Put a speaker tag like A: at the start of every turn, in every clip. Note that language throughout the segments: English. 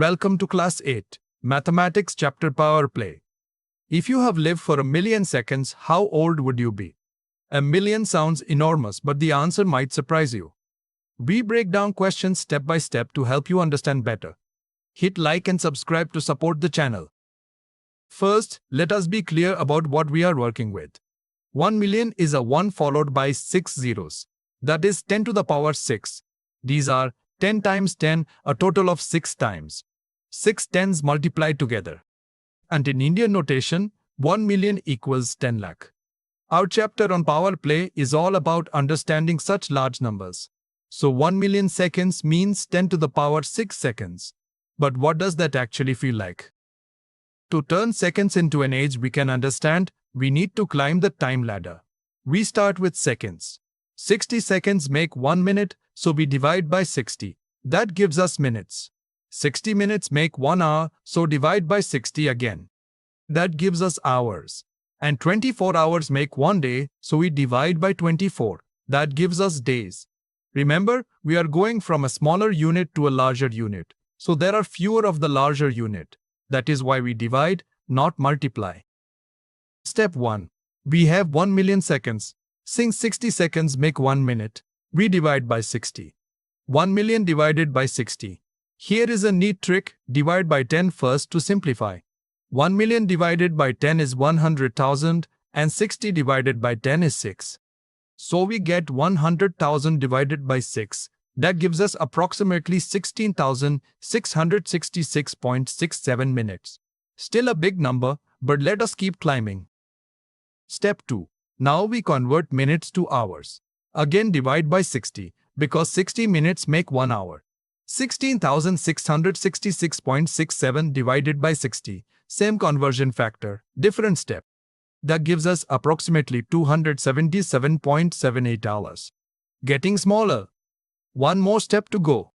A: Welcome to Class 8, Mathematics Chapter Power Play. If you have lived for 1,000,000 seconds, how old would you be? 1,000,000 sounds enormous, but the answer might surprise you. We break down questions step by step to help you understand better. Hit like and subscribe to support the channel. First, let us be clear about what we are working with. 1,000,000 is a 1 followed by 6 zeros. That is 10 to the power 6. These are 10 times 10, a total of 6 times. 6 tens multiplied together. And in Indian notation, 1,000,000 equals 10 lakh. Our chapter on power play is all about understanding such large numbers. So 1,000,000 seconds means 10 to the power 6 seconds. But what does that actually feel like? To turn seconds into an age we can understand, we need to climb the time ladder. We start with seconds. 60 seconds make 1 minute, so we divide by 60. That gives us minutes. 60 minutes make 1 hour, so divide by 60 again. That gives us hours. And 24 hours make 1 day, so we divide by 24. That gives us days. Remember, we are going from a smaller unit to a larger unit, so there are fewer of the larger unit. That is why we divide, not multiply. Step 1. We have 1,000,000 seconds. Since 60 seconds make 1 minute, we divide by 60. 1,000,000 divided by 60. Here is a neat trick, divide by 10 first to simplify. 1,000,000 divided by 10 is 100,000 and 60 divided by 10 is 6. So we get 100,000 divided by 6. That gives us approximately 16,666.67 minutes. Still a big number, but let us keep climbing. Step 2. Now we convert minutes to hours. Again divide by 60, because 60 minutes make 1 hour. 16,666.67 divided by 60. Same conversion factor, different step. That gives us approximately 277.78 hours. Getting smaller. One more step to go.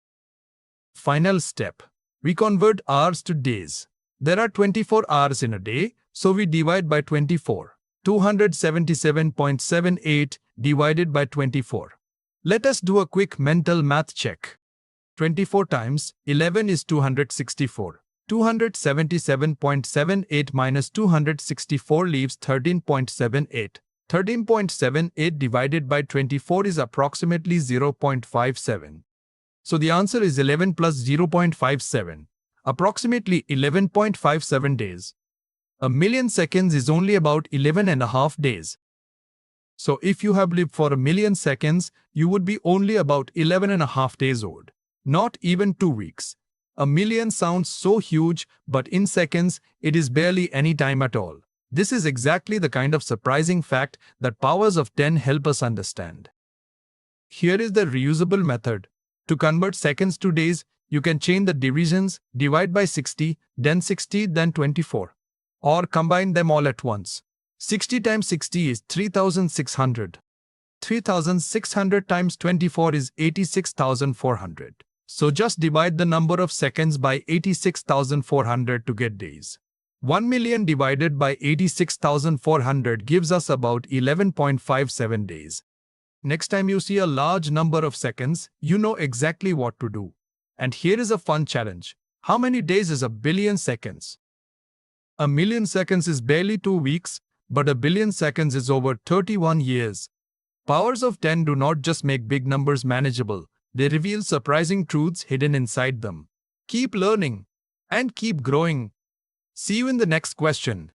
A: Final step. We convert hours to days. There are 24 hours in a day, so we divide by 24. 277.78 divided by 24. Let us do a quick mental math check. 24 times 11 is 264. 277.78 minus 264 leaves 13.78. 13.78 divided by 24 is approximately 0.57. So the answer is 11 plus 0.57. Approximately 11.57 days. 1,000,000 seconds is only about 11.5 days. So if you have lived for 1,000,000 seconds, you would be only about 11.5 days old. Not even 2 weeks. 1,000,000 sounds so huge, but in seconds, it is barely any time at all. This is exactly the kind of surprising fact that powers of 10 help us understand. Here is the reusable method. To convert seconds to days, you can change the divisions, divide by 60, then 60, then 24. Or combine them all at once. 60 times 60 is 3,600. 3,600 times 24 is 86,400. So just divide the number of seconds by 86,400 to get days. 1,000,000 divided by 86,400 gives us about 11.57 days. Next time you see a large number of seconds, you know exactly what to do. And here is a fun challenge. How many days is 1,000,000,000 seconds? 1,000,000 seconds is barely 2 weeks, but 1,000,000,000 seconds is over 31 years. Powers of 10 do not just make big numbers manageable, they reveal surprising truths hidden inside them. Keep learning and keep growing. See you in the next question.